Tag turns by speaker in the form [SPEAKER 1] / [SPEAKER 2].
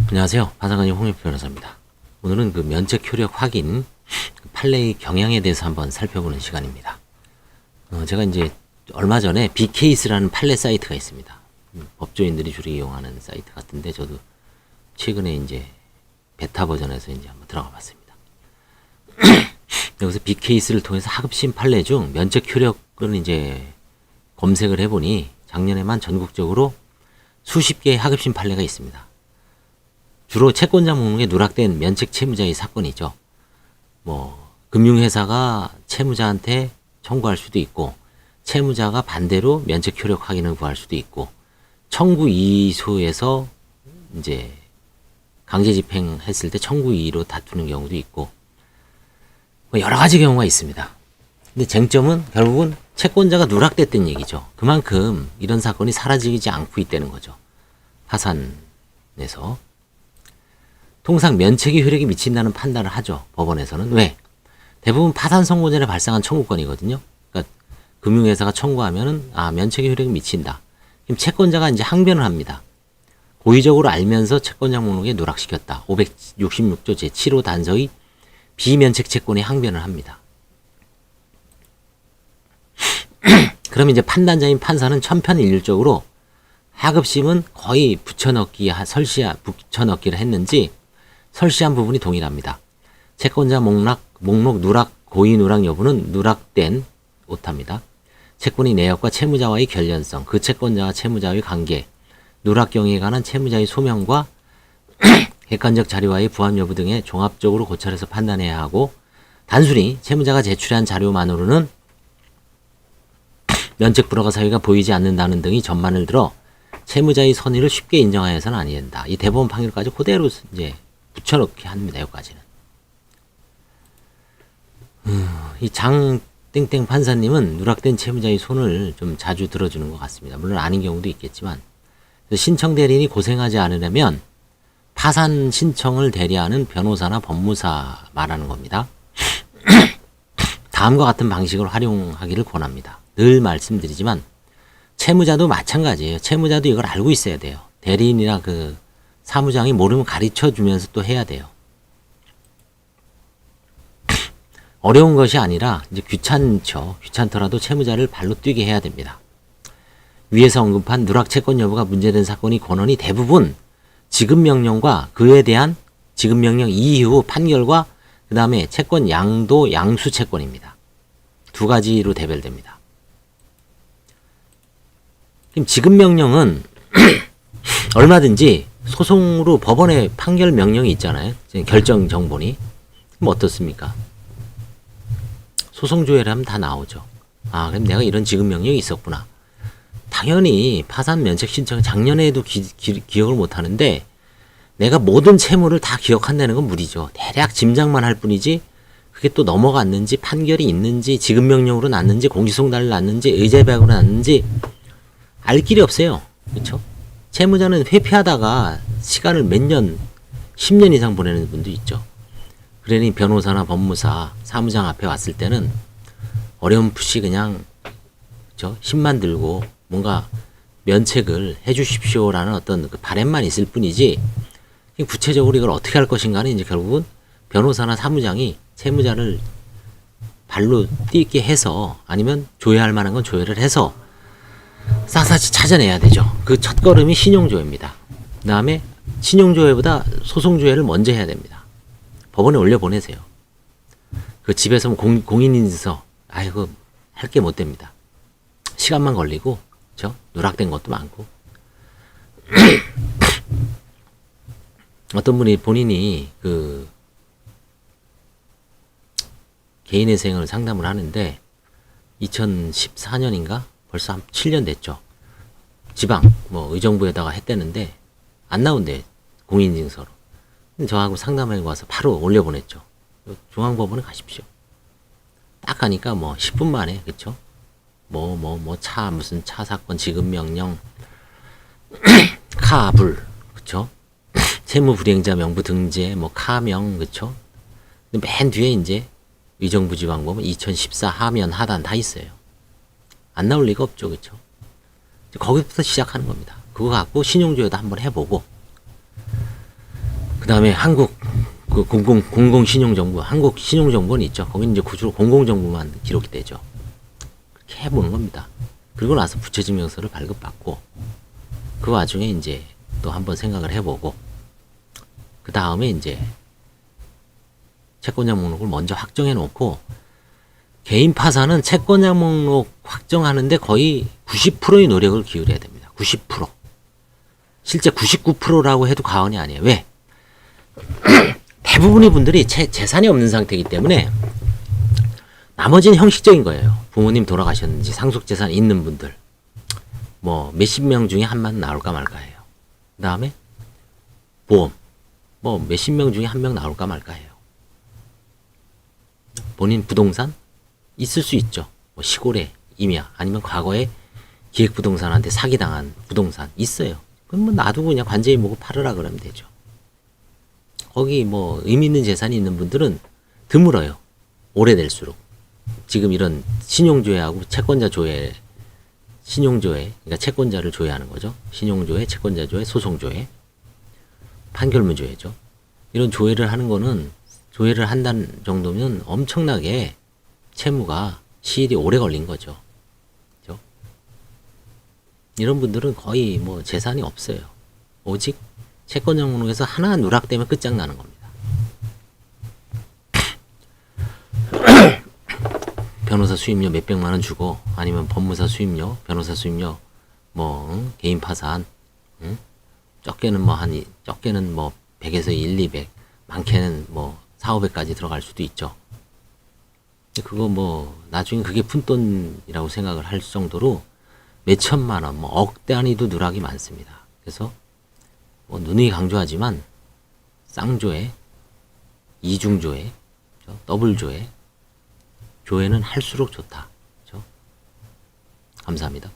[SPEAKER 1] 안녕하세요. 파산관님 홍익 변호사입니다. 오늘은 그 면책 효력 확인, 그 판례의 경향에 대해서 한번 살펴보는 시간입니다. 제가 이제 얼마 전에 빅케이스라는 판례 사이트가 있습니다. 법조인들이 주로 이용하는 사이트 같은데 저도 최근에 이제 베타 버전에서 이제 한번 들어가 봤습니다. 여기서 빅케이스를 통해서 하급심 판례 중 면책 효력을 이제 검색을 해보니 작년에만 전국적으로 수십 개의 하급심 판례가 있습니다. 주로 채권자 목록에 누락된 면책 채무자의 사건이죠. 금융회사가 채무자한테 청구할 수도 있고, 채무자가 반대로 면책 효력 확인을 구할 수도 있고, 청구 이의소에서 이제 강제 집행했을 때 청구 이의로 다투는 경우도 있고, 여러 가지 경우가 있습니다. 근데 쟁점은 결국은 채권자가 누락됐다는 얘기죠. 그만큼 이런 사건이 사라지지 않고 있다는 거죠. 파산에서. 통상 면책의 효력이 미친다는 판단을 하죠. 법원에서는. 왜? 대부분 파산 선고 전에 발생한 청구권이거든요. 그러니까 금융회사가 청구하면은 면책의 효력이 미친다. 그럼 채권자가 이제 항변을 합니다. 고의적으로 알면서 채권자 목록에 누락시켰다. 566조 제7호 단서의 비면책 채권에 항변을 합니다. 그럼 이제 판단자인 판사는 천편일률적으로 하급심은 거의 붙여넣기를 했는지 설시한 부분이 동일합니다. 채권자 목록 누락, 고의 누락 여부는 누락된 오타입니다. 채권의 내역과 채무자와의 결연성, 그 채권자와 채무자의 관계, 누락 경위에 관한 채무자의 소명과 객관적 자료와의 부합 여부 등에 종합적으로 고찰해서 판단해야 하고, 단순히 채무자가 제출한 자료만으로는 면책 불허가 사유가 보이지 않는다는 등의 전만을 들어 채무자의 선의를 쉽게 인정하여서는 아니 된다. 이 대법원 판결까지 그대로 이제 붙여넣기 합니다. 여기까지는. 이 장땡땡 판사님은 누락된 채무자의 손을 좀 자주 들어주는 것 같습니다. 물론 아닌 경우도 있겠지만, 신청 대리인이 고생하지 않으려면 파산 신청을 대리하는 변호사나 법무사 말하는 겁니다. 다음과 같은 방식을 활용하기를 권합니다. 늘 말씀드리지만 채무자도 마찬가지예요. 채무자도 이걸 알고 있어야 돼요. 대리인이나 그 사무장이 모르면 가르쳐 주면서 또 해야 돼요. 어려운 것이 아니라 이제 귀찮더라도 채무자를 발로 뛰게 해야 됩니다. 위에서 언급한 누락 채권 여부가 문제된 사건의 권한이 대부분 지급명령과 그에 대한 지급명령 이후 판결과 그 다음에 채권 양도 양수 채권입니다. 두 가지로 대별됩니다. 그럼 지급명령은 얼마든지 소송으로 법원의 판결 명령이 있잖아요. 결정 정본이. 그럼 어떻습니까? 소송 조회를 하면 다 나오죠. 그럼 내가 이런 지급 명령이 있었구나. 당연히 파산 면책 신청 작년에도 기억을 못 하는데 내가 모든 채무를 다 기억한다는 건 무리죠. 대략 짐작만 할 뿐이지 그게 또 넘어갔는지 판결이 있는지 지급 명령으로 났는지 공시송달로 났는지 의제배약으로 났는지 알 길이 없어요. 그렇죠? 채무자는 회피하다가 시간을 몇 년, 10년 이상 보내는 분도 있죠. 그러니 변호사나 법무사, 사무장 앞에 왔을 때는 어렴풋이 그냥 힘만 들고 뭔가 면책을 해주십시오라는 어떤 그 바람만 있을 뿐이지 구체적으로 이걸 어떻게 할 것인가는 이제 결국은 변호사나 사무장이 채무자를 발로 뛰게 해서 아니면 조회할 만한 건 조회를 해서 샅샅이 찾아내야 되죠. 그 첫걸음이 신용조회입니다. 그 다음에 신용조회보다 소송조회를 먼저 해야 됩니다. 법원에 올려보내세요. 그 집에서 공인인증서, 이거 할 게 못 됩니다. 시간만 걸리고, 그쵸? 누락된 것도 많고. 어떤 분이 본인이 개인의 생을 상담을 하는데, 2014년인가? 벌써 한 7년 됐죠. 지방, 의정부에다가 했대는데, 안 나온대, 공인인증서로. 저하고 상담해 와서 바로 올려보냈죠. 중앙법원에 가십시오. 딱 가니까 10분 만에, 그쵸? 무슨 차 사건, 지급명령, 카불, 그쵸? 채무불이행자 명부 등재, 카명, 그쵸? 근데 맨 뒤에 이제 의정부 지방법은 2014 하면 하단 다 있어요. 안 나올 리가 없죠, 그쵸? 거기부터 시작하는 겁니다. 그거 갖고 신용조회도 한번 해보고, 그다음에 한국 그 공공신용정보, 한국 신용정보는 있죠. 거기는 이제 주로 공공정보만 기록이 되죠. 그렇게 해보는 겁니다. 그리고 나서 부채증명서를 발급받고 그 와중에 이제 또 한번 생각을 해보고 그 다음에 이제 채권자 목록을 먼저 확정해 놓고 개인 파산은 채권자 목록 확정하는데 거의 90%의 노력을 기울여야 됩니다. 90%. 실제 99%라고 해도 과언이 아니에요. 왜? 대부분의 분들이 재산이 없는 상태이기 때문에 나머지는 형식적인 거예요. 부모님 돌아가셨는지 상속재산 있는 분들 뭐 몇십 명 중에 한 명 나올까 말까예요. 그 다음에 보험 뭐 몇십 명 중에 한 명 나올까 말까예요. 본인 부동산 있을 수 있죠. 뭐 시골에 임야 아니면 과거에 기획부동산한테 사기당한 부동산 있어요. 그럼 뭐 놔두고 그냥 관제인 보고 팔으라 그러면 되죠. 거기 뭐 의미 있는 재산이 있는 분들은 드물어요. 오래될수록. 지금 이런 신용조회하고 채권자 조회, 신용조회, 그러니까 채권자를 조회하는 거죠. 신용조회, 채권자 조회, 소송조회, 판결문 조회죠. 이런 조회를 하는 거는 조회를 한다는 정도면 엄청나게 채무가 시일이 오래 걸린 거죠. 그죠? 이런 분들은 거의 뭐 재산이 없어요. 오직 채권자 목록에서 하나 누락되면 끝장나는 겁니다. 변호사 수임료 몇백만 원 주고 아니면 법무사 수임료, 변호사 수임료 뭐 개인 파산 적게는 뭐 적게는 뭐 100에서 1, 200, 많게는 뭐 4, 500까지 들어갈 수도 있죠. 그거 뭐 나중에 그게 푼돈이라고 생각을 할 정도로 몇 천만 원, 뭐 억 단위도 누락이 많습니다. 그래서 뭐 누누이 강조하지만 쌍조회, 이중조회, 더블조회, 조회는 할수록 좋다. 그렇죠? 감사합니다.